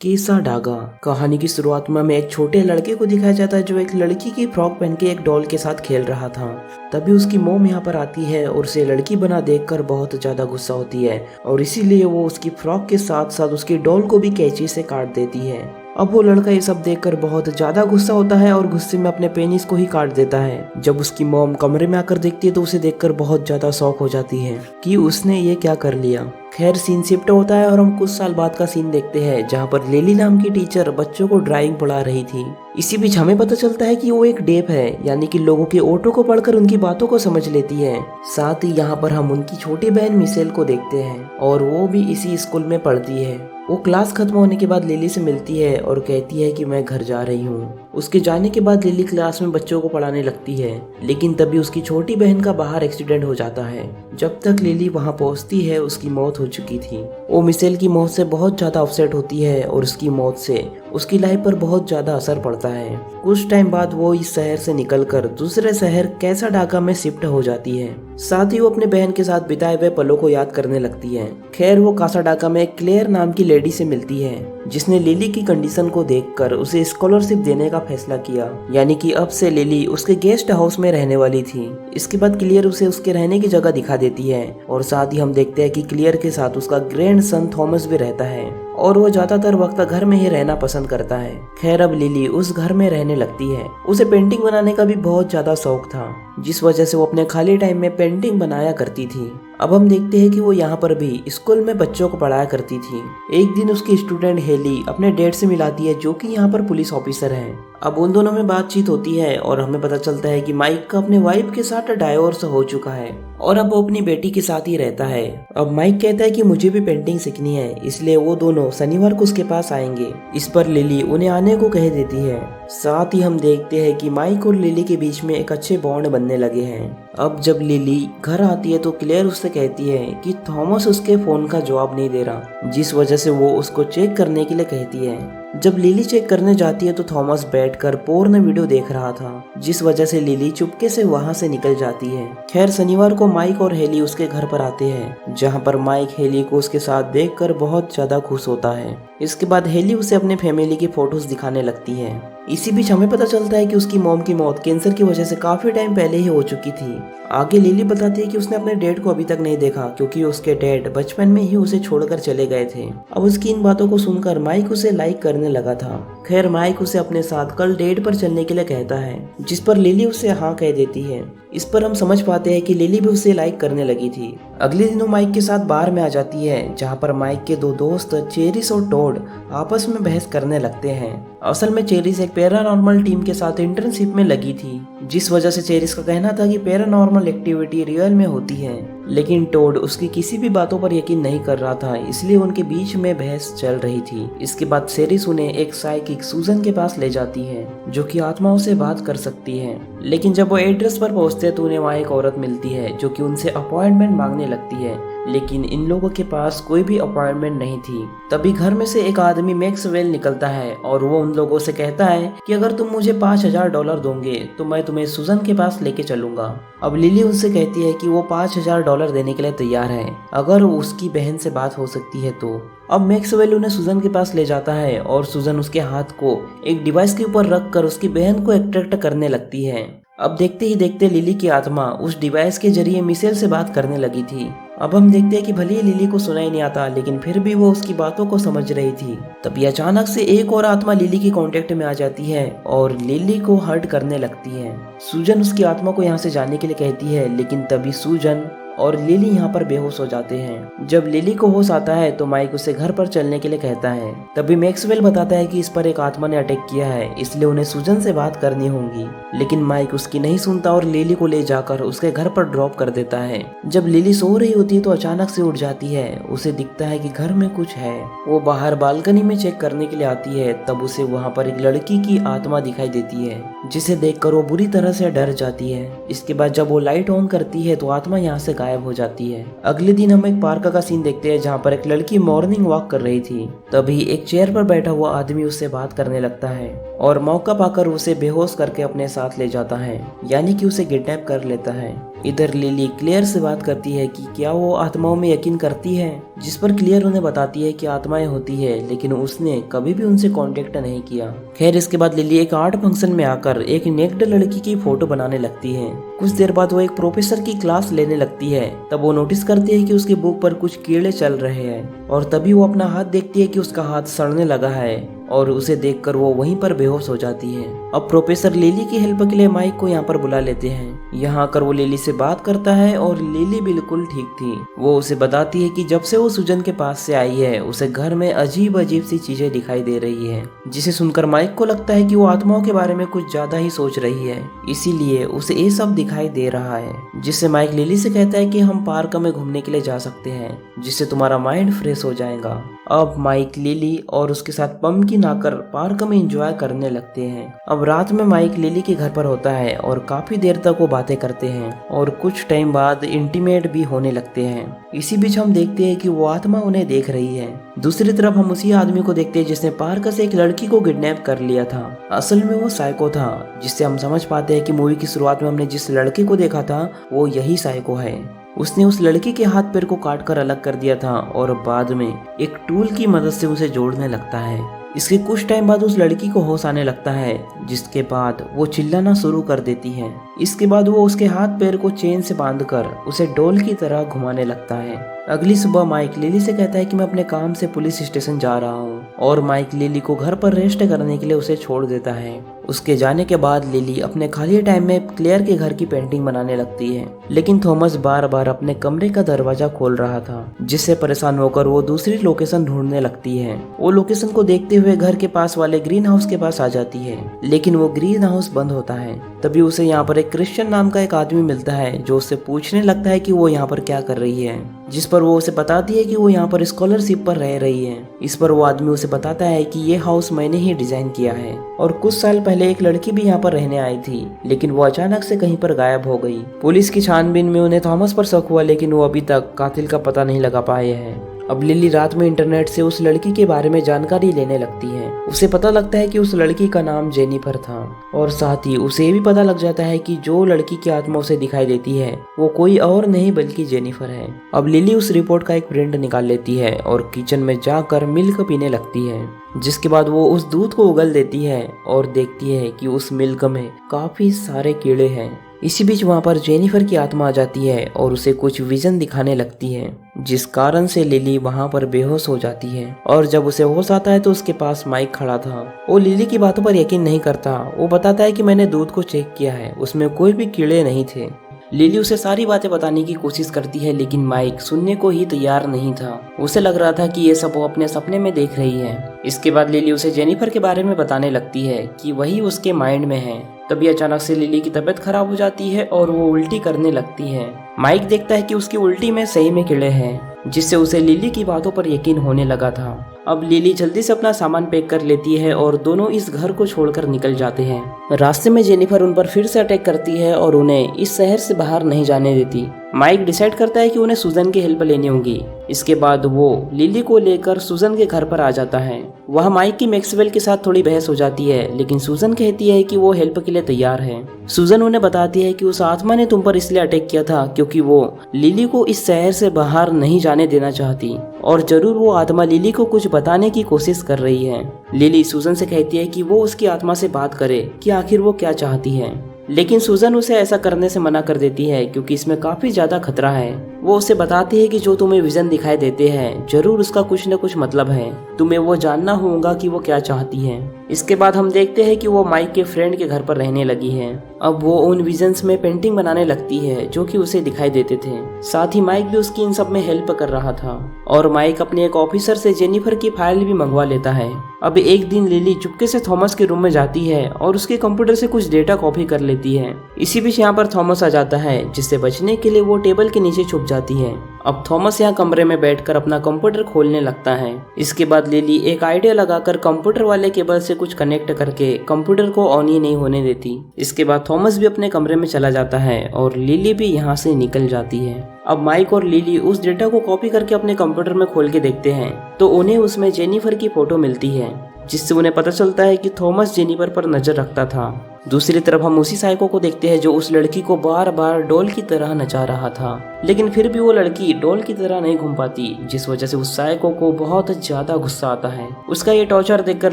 केसा डागा। कहानी की शुरुआत में हमें एक छोटे लड़के को दिखाया जाता है जो एक लड़की की फ्रॉक पहन के एक डॉल के साथ खेल रहा था। तभी उसकी मॉम यहाँ पर आती है और उसे लड़की बना देखकर बहुत ज्यादा गुस्सा होती है और इसीलिए वो उसकी फ्रॉक के साथ साथ उसकी डॉल को भी कैंची से काट देती है। अब वो लड़का ये सब देखकर बहुत ज्यादा गुस्सा होता है और गुस्से में अपने पेनिस को ही काट देता है। जब उसकी मॉम कमरे में आकर देखती है तो उसे देखकर बहुत ज्यादा शॉक हो जाती है कि उसने ये क्या कर लिया। खैर सीन शिफ्ट होता है और हम कुछ साल बाद का सीन देखते हैं जहाँ पर लिली नाम की टीचर बच्चों को ड्राइंग पढ़ा रही थी। इसी बीच हमें पता चलता है कि वो एक डेफ है, यानी कि लोगों के ऑटो को पढ़कर उनकी बातों को समझ लेती है। साथ ही यहाँ पर हम उनकी छोटी बहन मिशेल को देखते हैं और वो भी इसी स्कूल में पढ़ती है। वो क्लास खत्म होने के बाद लिली से मिलती है और कहती है कि मैं घर जा रही हूँ। उसके जाने के बाद लिली क्लास में बच्चों को पढ़ाने लगती है, लेकिन तभी उसकी छोटी बहन का बाहर एक्सीडेंट हो जाता है। जब तक लिली वहाँ पहुँचती है उसकी मौत हो चुकी थी। वो मिशेल की मौत से बहुत ज्यादा अपसेट होती है और उसकी मौत से उसकी लाइफ पर बहुत ज्यादा असर पड़ता है। कुछ टाइम बाद वो इस शहर से निकलकर दूसरे शहर कैसा डाका में शिफ्ट हो जाती है। साथ ही वो अपने बहन के साथ बिताए हुए पलों को याद करने लगती है। खैर वो कासा डाका में क्लेयर नाम की लेडी से मिलती है जिसने लिली की कंडीशन को देखकर उसे स्कॉलरशिप देने का फैसला किया, यानी कि अब से लिली उसके गेस्ट हाउस में रहने वाली थी। इसके बाद क्लियर उसे उसके रहने की जगह दिखा देती है और साथ ही हम देखते हैं कि क्लियर के साथ उसका ग्रैंड सन थॉमस भी रहता है और वो ज्यादातर वक्त घर में ही रहना पसंद करता है। खैर अब लिली उस घर में रहने लगती है। उसे पेंटिंग बनाने का भी बहुत ज्यादा शौक था, जिस वजह से वो अपने खाली टाइम में पेंटिंग बनाया करती थी। अब हम देखते हैं कि वो यहाँ पर भी स्कूल में बच्चों को पढ़ाया करती थी। एक दिन उसकी स्टूडेंट हेली अपने डैड से मिलाती है जो कि यहाँ पर पुलिस ऑफिसर है। अब उन दोनों में बातचीत होती है और हमें पता चलता है कि माइक का अपने वाइफ के साथ डाइवोर्स हो चुका है और अब वो अपनी बेटी के साथ ही रहता है। अब माइक कहता है कि मुझे भी पेंटिंग सीखनी है, इसलिए वो दोनों शनिवार को उसके पास आएंगे। इस पर लिली उन्हें आने को कह देती है। साथ ही हम देखते हैं कि माइक और लिली के बीच में एक अच्छे बॉन्ड बनने लगे हैं। अब जब लिली घर आती है तो क्लेयर उससे कहती है कि थॉमस उसके फोन का जवाब नहीं दे रहा, जिस वजह से वो उसको चेक करने के लिए कहती है। जब लिली चेक करने जाती है तो थॉमस बैठकर पोर्न वीडियो देख रहा था, जिस वजह से लिली चुपके से वहां से निकल जाती है। खैर शनिवार को माइक और हेली उसके घर पर आते हैं, जहां पर माइक हेली को उसके साथ देखकर बहुत ज्यादा खुश होता है। इसके बाद हेली उसे अपने फैमिली की फोटोज दिखाने लगती है। इसी बीच हमें पता चलता है कि उसकी मॉम की मौत कैंसर की वजह से काफी टाइम पहले ही हो चुकी थी। आगे लिली बताती है कि उसने अपने डैड को अभी तक नहीं देखा क्योंकि उसके डैड बचपन में ही उसे छोड़कर चले गए थे। अब उसकी इन बातों को सुनकर माइक उसे लाइक करने लगा था। खैर माइक उसे अपने साथ कल डेट पर चलने के लिए कहता है, जिस पर लिली उसे हाँ कह देती है। इस पर हम समझ पाते हैं कि लिली भी उसे लाइक करने लगी थी। अगले दिन वो माइक के साथ बार में आ जाती है, जहाँ पर माइक के दो दोस्त चेरिस और टोड आपस में बहस करने लगते हैं। असल में चेरिस एक पैरानॉर्मल टीम के साथ इंटर्नशिप में लगी थी, जिस वजह से चेरिस का कहना था कि पैरानॉर्मल एक्टिविटी रियल में होती है, लेकिन टोड उसकी किसी भी बातों पर यकीन नहीं कर रहा था, इसलिए उनके बीच में बहस चल रही थी। इसके बाद चेरिस उन्हें एक साइकिक सूजन के पास ले जाती है जो कि आत्माओं से बात कर सकती है। लेकिन जब वो एड्रेस पर पहुंचते तो उन्हें वहाँ एक औरत मिलती है जो कि उनसे अपॉइंटमेंट मांगने लगती है, लेकिन इन लोगों के पास कोई भी अपॉइंटमेंट नहीं थी। तभी घर में से एक आदमी मैक्सवेल निकलता है और वो उन लोगों से कहता है कि अगर तुम मुझे $5000 दोगे तो मैं तुम्हें सुजन के पास लेके चलूंगा। अब लिली उनसे कहती है कि वो $5000 देने के लिए तैयार है अगर उसकी बहन से बात हो सकती है तो। अब मैक्सवेल उन्हें सुजन के पास ले जाता है और सुजन उसके हाथ को एक डिवाइस के ऊपर रख कर उसकी बहन को अट्रैक्ट करने लगती है। अब देखते ही देखते लिली की आत्मा उस डिवाइस के जरिए मिशेल से बात करने लगी थी। अब हम देखते हैं कि भले ही लिली को सुनाई नहीं आता, लेकिन फिर भी वो उसकी बातों को समझ रही थी। तभी अचानक से एक और आत्मा लिली के कांटेक्ट में आ जाती है और लिली को हर्ट करने लगती है। सूजन उसकी आत्मा को यहाँ से जाने के लिए कहती है, लेकिन तभी सूजन और लिली यहाँ पर बेहोश हो जाते हैं। जब लिली को होश आता है तो माइक उसे घर पर चलने के लिए कहता है। तभी मैक्सवेल बताता है कि इस पर एक आत्मा ने अटैक किया है, इसलिए उन्हें सूजन से बात करनी होगी, लेकिन माइक उसकी नहीं सुनता और लिली को ले जाकर उसके घर पर ड्रॉप कर देता है। जब लिली सो रही होती है तो अचानक से उठ जाती है। उसे दिखता है कि घर में कुछ है। वो बाहर बालकनी में चेक करने के लिए आती है, तब उसे वहाँ पर एक लड़की की आत्मा दिखाई देती है, जिसे देखकर वो बुरी तरह से डर जाती है। इसके बाद जब वो लाइट ऑन करती है तो आत्मा यहाँ से गायब हो जाती है। अगले दिन हम एक पार्क का सीन देखते हैं, जहाँ पर एक लड़की मॉर्निंग वॉक कर रही थी। तभी एक चेयर पर बैठा हुआ आदमी उससे बात करने लगता है और मौका पाकर उसे बेहोश करके अपने साथ ले जाता है, यानी कि उसे किडनैप कर लेता है। इधर लिली क्लेयर से बात करती है कि क्या वो आत्माओं में यकीन करती है, जिस पर क्लियर उन्हें बताती है कि आत्माएं होती है, लेकिन उसने कभी भी उनसे कांटेक्ट नहीं किया। खैर इसके बाद लिली एक आर्ट फंक्शन में आकर एक नेक्ड लड़की की फोटो बनाने लगती है। कुछ देर बाद वो एक प्रोफेसर की क्लास लेने लगती है। तब वो नोटिस करती है कि उसकी बुक पर कुछ कीड़े चल रहे हैं और तभी वो अपना हाथ देखती है कि उसका हाथ सड़ने लगा है और उसे देखकर वो वहीं पर बेहोश हो जाती है। अब प्रोफेसर लिली की हेल्प के लिए माइक को यहाँ पर बुला लेते हैं। यहाँ आकर वो लिली से बात करता है और लिली बिल्कुल ठीक थी। वो उसे बताती है कि जब से वो सुजन के पास से आई है उसे घर में अजीब अजीब सी चीजें दिखाई दे रही है, जिसे सुनकर माइक को लगता है कि वो आत्माओं के बारे में कुछ ज्यादा ही सोच रही है, इसीलिए उसे ये सब दिखाई दे रहा है। जिससे माइक लिली से कहता है कि हम पार्क में घूमने के लिए जा सकते हैं, जिससे तुम्हारा माइंड फ्रेश हो जाएगा। अब माइक लिली और उसके साथ पम्पकिन आकर पार्क में एंजॉय करने लगते हैं। अब रात में माइक लिली के घर पर होता है और काफी देर तक वो बातें करते हैं और कुछ टाइम बाद इंटीमेट भी होने लगते हैं। इसी बीच हम देखते हैं कि वो आत्मा उन्हें देख रही है। दूसरी तरफ हम उसी आदमी को देखते हैं जिसने पार्क से एक लड़की को किडनैप कर लिया था। असल में वो साइको था, जिससे हम समझ पाते हैं कि मूवी की शुरुआत में हमने जिस लड़के को देखा था वो यही साइको है। उसने उस लड़की के हाथ पैर को काट कर अलग कर दिया था और बाद में एक टूल की मदद से उसे जोड़ने लगता है। इसके कुछ टाइम बाद उस लड़की को होश आने लगता है, जिसके बाद वो चिल्लाना शुरू कर देती है। इसके बाद वो उसके हाथ पैर को चेन से बांधकर उसे डोल की तरह घुमाने लगता है। अगली सुबह माइक लिली से कहता है कि मैं अपने काम से पुलिस स्टेशन जा रहा हूँ और माइक लिली को घर पर रेस्ट करने के लिए उसे छोड़ देता है। उसके जाने के बाद लिली अपने खाली टाइम में क्लेयर के घर की पेंटिंग बनाने लगती है, लेकिन थॉमस बार बार अपने कमरे का दरवाजा खोल रहा था, जिससे परेशान होकर वो दूसरी लोकेशन ढूंढने लगती है। वो लोकेशन को देखते हुए घर के पास वाले ग्रीन हाउस के पास आ जाती है, लेकिन वो ग्रीन हाउस बंद होता है। तभी उसे यहाँ पर एक क्रिश्चियन नाम का एक आदमी मिलता है जो उससे पूछने लगता है कि वो यहाँ पर क्या कर रही है, जिस पर वो उसे बताती है कि वो यहाँ पर स्कॉलरशिप पर रह रही है। इस पर वो आदमी उसे बताता है कि ये हाउस मैंने ही डिजाइन किया है और कुछ साल पहले एक लड़की भी यहाँ पर रहने आई थी, लेकिन वो अचानक से कहीं पर गायब हो गई। पुलिस की छानबीन में उन्हें थॉमस पर शक हुआ, लेकिन वो अभी तक कातिल का पता नहीं लगा पाए हैं। अब लिली रात में इंटरनेट से उस लड़की के बारे में जानकारी लेने लगती है। उसे पता लगता है कि उस लड़की का नाम जेनिफर था और साथ ही उसे ये भी पता लग जाता है कि जो लड़की की आत्मा उसे दिखाई देती है वो कोई और नहीं बल्कि जेनिफर है। अब लिली उस रिपोर्ट का एक प्रिंट निकाल लेती है और किचन में जाकर मिल्क पीने लगती है, जिसके बाद वो उस दूध को उगल देती है और देखती है कि उस मिल्क में काफी सारे कीड़े हैं। इसी बीच वहाँ पर जेनिफर की आत्मा आ जाती है और उसे कुछ विजन दिखाने लगती है, जिस कारण से लिली वहाँ पर बेहोश हो जाती है। और जब उसे होश आता है तो उसके पास माइक खड़ा था। वो लिली की बातों पर यकीन नहीं करता। वो बताता है कि मैंने दूध को चेक किया है, उसमें कोई भी कीड़े नहीं थे। लिली उसे सारी बातें बताने की कोशिश करती है, लेकिन माइक सुनने को ही तैयार नहीं था। उसे लग रहा था कि ये सब वो अपने सपने में देख रही है। इसके बाद लिली उसे जेनिफर के बारे में बताने लगती है कि वही उसके माइंड में है। तभी अचानक से लिली की तबीयत खराब हो जाती है और वो उल्टी करने लगती है। माइक देखता है कि उसकी उल्टी में सही में कीड़े हैं, जिससे उसे लिली की बातों पर यकीन होने लगा था। अब लिली जल्दी से अपना सामान पैक कर लेती है और दोनों इस घर को छोड़कर निकल जाते हैं। रास्ते में जेनिफर उन पर फिर से अटैक करती है और उन्हें इस शहर से बाहर नहीं जाने देती। माइक डिसाइड करता है कि उन्हें सुजन की हेल्प लेनी होगी। इसके बाद वो लिली को लेकर सुजन के घर पर आ जाता है। वह माइक की मैक्सवेल के साथ थोड़ी बहस हो जाती है, लेकिन सुजन कहती है कि वो हेल्प के लिए तैयार है। सुजन उन्हें बताती है कि उस आत्मा ने तुम पर इसलिए अटैक किया था क्योंकि वो लिली को इस शहर से बाहर नहीं जाने देना चाहती और जरूर वो आत्मा लिली को कुछ बताने की कोशिश कर रही है। लिली सुजन से कहती है कि वो उसकी आत्मा से बात करे कि आखिर वो क्या चाहती है, लेकिन सुजन उसे ऐसा करने से मना कर देती है क्योंकि इसमें काफी ज्यादा खतरा है। वो उसे बताती है कि जो तुम्हें विजन दिखाई देते हैं जरूर उसका कुछ न कुछ मतलब है, तुम्हें वो जानना होगा कि वो क्या चाहती है। इसके बाद हम देखते हैं कि वो माइक के फ्रेंड के घर पर रहने लगी है। अब वो उन विजन्स में पेंटिंग बनाने लगती है जो कि उसे दिखाई देते थे। साथ ही माइक भी उसकी इन सब में हेल्प कर रहा था और माइक अपने एक ऑफिसर से जेनिफर की फाइल भी मंगवा लेता है। अब एक दिन लिली चुपके से थॉमस के रूम में जाती है और उसके कंप्यूटर से कुछ डेटा कॉपी कर लेती है। इसी बीच यहाँ पर थॉमस आ जाता है, जिससे बचने के लिए वो टेबल के नीचे छुप जाती है। अब थॉमस यहाँ कमरे में बैठकर अपना कंप्यूटर खोलने लगता है। इसके बाद लिली एक आइडिया लगाकर कंप्यूटर वाले केबल से कुछ कनेक्ट करके कंप्यूटर को ऑन ही नहीं होने देती। इसके बाद थॉमस भी अपने कमरे में चला जाता है और लिली भी यहाँ से निकल जाती है। अब माइक और लिली उस डेटा को कॉपी करके अपने कंप्यूटर में खोल के देखते हैं तो उन्हें उसमें जेनिफर की फोटो मिलती है, जिससे उन्हें पता चलता है कि थॉमस जेनिफर पर नजर रखता था दूसरी तरफ हम उसी साइको को देखते हैं जो उस लड़की को बार बार डॉल की तरह नचा रहा था, लेकिन फिर भी वो लड़की डॉल की तरह नहीं घूम पाती, जिस वजह से उस साइको को बहुत ज्यादा गुस्सा आता है। उसका ये टॉर्चर देखकर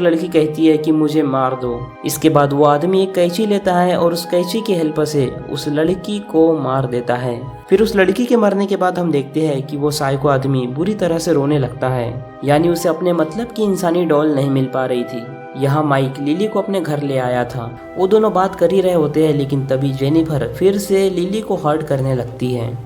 लड़की कहती है कि मुझे मार दो। इसके बाद वो आदमी एक कैंची लेता है और उस कैंची की हेल्प से उस लड़की को मार देता है। फिर उस लड़की के मरने के बाद हम देखते हैं कि वो साइको आदमी बुरी तरह से रोने लगता है, यानी उसे अपने मतलब की इंसानी डॉल नहीं मिल पा रही थी। यहाँ माइक लिली को अपने घर ले आया था। वो दोनों बात कर ही रहे होते हैं, लेकिन तभी जेनिफर फिर से लिली को हर्ट करने लगती है।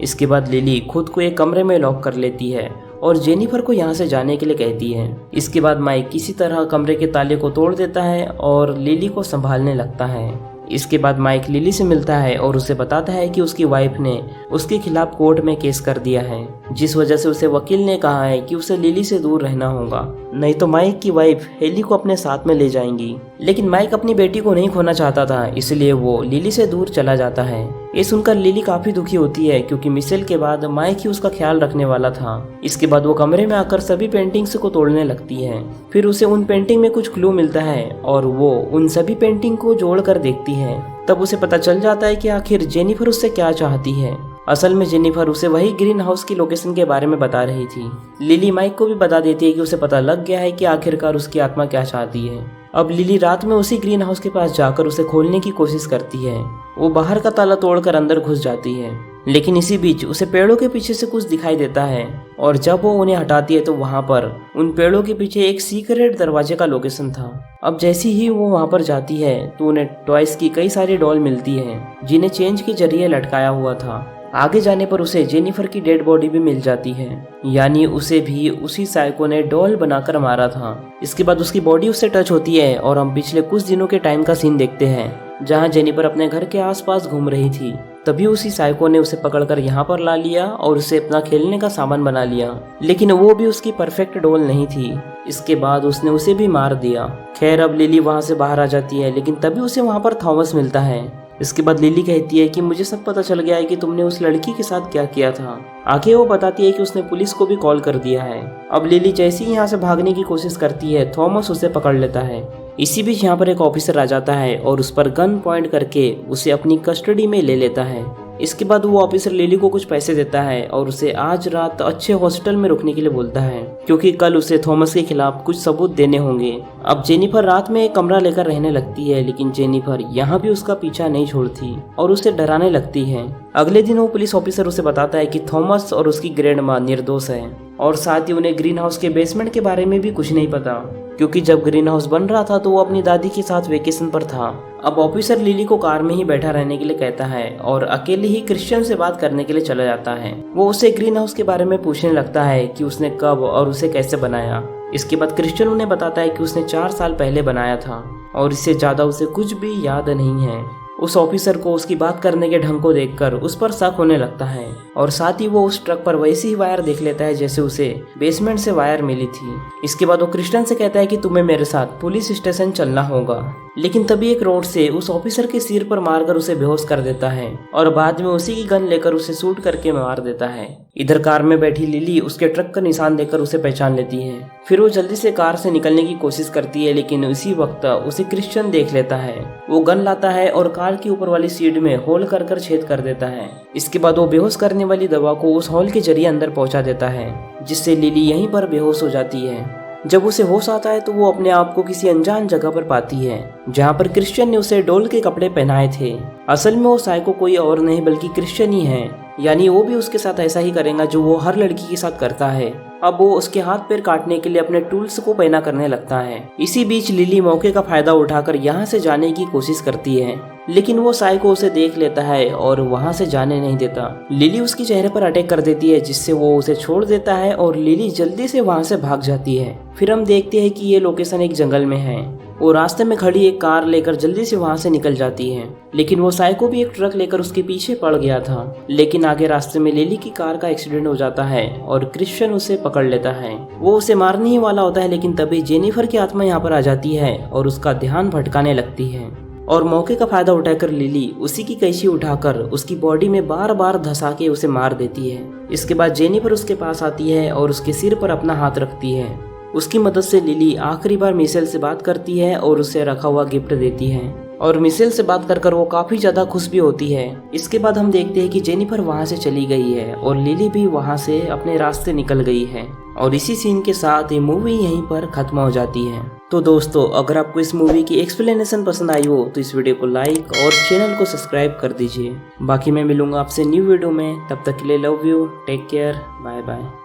इसके बाद लिली खुद को एक कमरे में लॉक कर लेती है और जेनिफर को यहाँ से जाने के लिए कहती है। इसके बाद माइक किसी तरह कमरे के ताले को तोड़ देता है और लिली को संभालने लगता है। इसके बाद माइक लिली से मिलता है और उसे बताता है कि उसकी वाइफ ने उसके खिलाफ कोर्ट में केस कर दिया है, जिस वजह से उसे वकील ने कहा है कि उसे लिली से दूर रहना होगा, नहीं तो माइक की वाइफ हेली को अपने साथ में ले जाएंगी। लेकिन माइक अपनी बेटी को नहीं खोना चाहता था, इसलिए वो लिली से दूर चला जाता है। ये सुनकर लिली काफी दुखी होती है, क्योंकि मिशेल के बाद माइक ही उसका ख्याल रखने वाला था। इसके बाद वो कमरे में आकर सभी पेंटिंग्स को तोड़ने लगती है। फिर उसे उन पेंटिंग में कुछ क्लू मिलता है और वो उन सभी पेंटिंग को जोड़कर देखती है। तब उसे पता चल जाता है कि आखिर जेनिफर उससे क्या चाहती है। असल में जेनिफर उसे वही ग्रीन हाउस की लोकेशन के बारे में बता रही थी। लिली माइक को भी बता देती है कि उसे पता लग गया है कि आखिरकार उसकी आत्मा क्या चाहती है। अब लिली रात में उसी ग्रीन हाउस के पास जाकर उसे खोलने की कोशिश करती है। वो बाहर का ताला तोड़कर अंदर घुस जाती है, लेकिन इसी बीच उसे पेड़ों के पीछे से कुछ दिखाई देता है और जब वो उन्हें हटाती है तो वहाँ पर उन पेड़ों के पीछे एक सीक्रेट दरवाजे का लोकेशन था। अब जैसी ही वो वहाँ पर जाती है तो उन्हें टॉयज की कई सारी डॉल मिलती है, जिन्हें चेंज के जरिए लटकाया हुआ था। आगे जाने पर उसे जेनिफर की डेड बॉडी भी मिल जाती है, यानी उसे भी उसी साइको ने डॉल बनाकर मारा था। इसके बाद उसकी बॉडी उससे टच होती है और हम पिछले कुछ दिनों के टाइम का सीन देखते हैं, जहां जेनिफर अपने घर के आसपास घूम रही थी। तभी उसी साइको ने उसे पकड़कर यहाँ पर ला लिया और उसे अपना खेलने का सामान बना लिया, लेकिन वो भी उसकी परफेक्ट डॉल नहीं थी। इसके बाद उसने उसे भी मार दिया। खैर अब लिली वहाँ से बाहर आ जाती है, लेकिन तभी उसे वहाँ पर थॉमस मिलता है। इसके बाद लिली कहती है कि मुझे सब पता चल गया है कि तुमने उस लड़की के साथ क्या किया था। आगे वो बताती है कि उसने पुलिस को भी कॉल कर दिया है। अब लिली जैसे ही यहाँ से भागने की कोशिश करती है, थॉमस उसे पकड़ लेता है। इसी बीच यहाँ पर एक ऑफिसर आ जाता है और उस पर गन पॉइंट करके उसे अपनी कस्टडी में ले लेता है। इसके बाद वो ऑफिसर लिली को कुछ पैसे देता है और उसे आज रात अच्छे हॉस्टल में रुकने के लिए बोलता है, क्योंकि कल उसे थॉमस के खिलाफ कुछ सबूत देने होंगे। अब जेनिफर रात में एक कमरा लेकर रहने लगती है, लेकिन जेनिफर यहाँ भी उसका पीछा नहीं छोड़ती और उसे डराने लगती है। अगले दिन वो पुलिस ऑफिसर उसे बताता है कि थॉमस और उसकी ग्रैंड माँ निर्दोष है और साथ ही उन्हें ग्रीन हाउस के बेसमेंट के बारे में भी कुछ नहीं पता, क्योंकि जब ग्रीन हाउस बन रहा था तो वो अपनी दादी के साथ वेकेशन पर था। अब ऑफिसर लिली को कार में ही बैठा रहने के लिए कहता है और अकेले ही क्रिश्चियन से बात करने के लिए चला जाता है। वो उसे ग्रीन हाउस के बारे में पूछने लगता है कि उसने कब और उसे कैसे बनाया। इसके बाद क्रिश्चियन उन्हें बताता है कि उसने 4 साल पहले बनाया था और इससे ज्यादा उसे कुछ भी याद नहीं है। उस ऑफिसर को उसकी बात करने के ढंग को देखकर उस पर शक होने लगता है और साथ ही वो उस ट्रक पर वैसी ही वायर देख लेता है जैसे उसे बेसमेंट से वायर मिली थी। इसके बाद वो क्रिश्चियन से कहता है कि तुम्हें मेरे साथ पुलिस स्टेशन चलना होगा, लेकिन तभी एक रोड से उस ऑफिसर के सिर पर मारकर उसे बेहोश कर देता है और बाद में उसी की गन लेकर उसे शूट करके मार देता है। इधर कार में बैठी लिली उसके ट्रक का निशान देखकर उसे पहचान लेती है। फिर वो जल्दी से कार से निकलने की कोशिश करती है, लेकिन उसी वक्त उसे क्रिश्चियन देख लेता है। वो गन लाता है और कार की ऊपर वाली सीट में होल कर छेद कर देता है। इसके बाद वो बेहोश करने वाली दवा को उस होल के जरिए अंदर पहुंचा देता है, जिससे लिली यहीं पर बेहोश हो जाती है। जब उसे होश आता है तो वो अपने आप को किसी अनजान जगह पर पाती है, जहाँ पर क्रिश्चियन ने उसे डॉल के कपड़े पहनाए थे। असल में वो साइको कोई और नहीं बल्कि क्रिश्चियन ही है, यानी वो भी उसके साथ ऐसा ही करेगा जो वो हर लड़की के साथ करता है। अब वो उसके हाथ पैर काटने के लिए अपने टूल्स को पहना करने लगता है। इसी बीच लिली मौके का फायदा उठाकर यहाँ से जाने की कोशिश करती है, लेकिन वो साइको उसे देख लेता है और वहाँ से जाने नहीं देता। लिली उसके चेहरे पर अटैक कर देती है, जिससे वो उसे छोड़ देता है और लिली जल्दी से वहाँ से भाग जाती है। फिर हम देखते हैं कि ये लोकेशन एक जंगल में है। वो रास्ते में खड़ी एक कार लेकर जल्दी से वहाँ से निकल जाती है, लेकिन वो साइको भी एक ट्रक लेकर उसके पीछे पड़ गया था। लेकिन आगे रास्ते में लिली की कार का एक्सीडेंट हो जाता है और क्रिश्चियन उसे पकड़ लेता है। वो उसे मारने ही वाला होता है, लेकिन तभी जेनिफर की आत्मा यहाँ पर आ जाती है और उसका ध्यान भटकाने लगती है और मौके का फायदा उठाकर लिली उसी की कैंची उठाकर उसकी बॉडी में बार बार धंसा के उसे मार देती है। इसके बाद जेनिफर उसके पास आती है और उसके सिर पर अपना हाथ रखती है। उसकी मदद से लिली आखिरी बार मिशेल से बात करती है और उसे रखा हुआ गिफ्ट देती है और मिशेल से बात कर वो काफी ज्यादा खुश भी होती है। इसके बाद हम देखते हैं कि जेनिफर वहाँ से चली गई है और लिली भी वहाँ से अपने रास्ते निकल गई है। और इसी सीन के साथ ये मूवी यहीं पर खत्म हो जाती है। तो दोस्तों, अगर आपको इस मूवी की एक्सप्लेनेशन पसंद आई हो तो इस वीडियो को लाइक और चैनल को सब्सक्राइब कर दीजिए। बाकी मैं मिलूंगा आपसे न्यू वीडियो में, तब तक के लिए love you, take care, bye bye.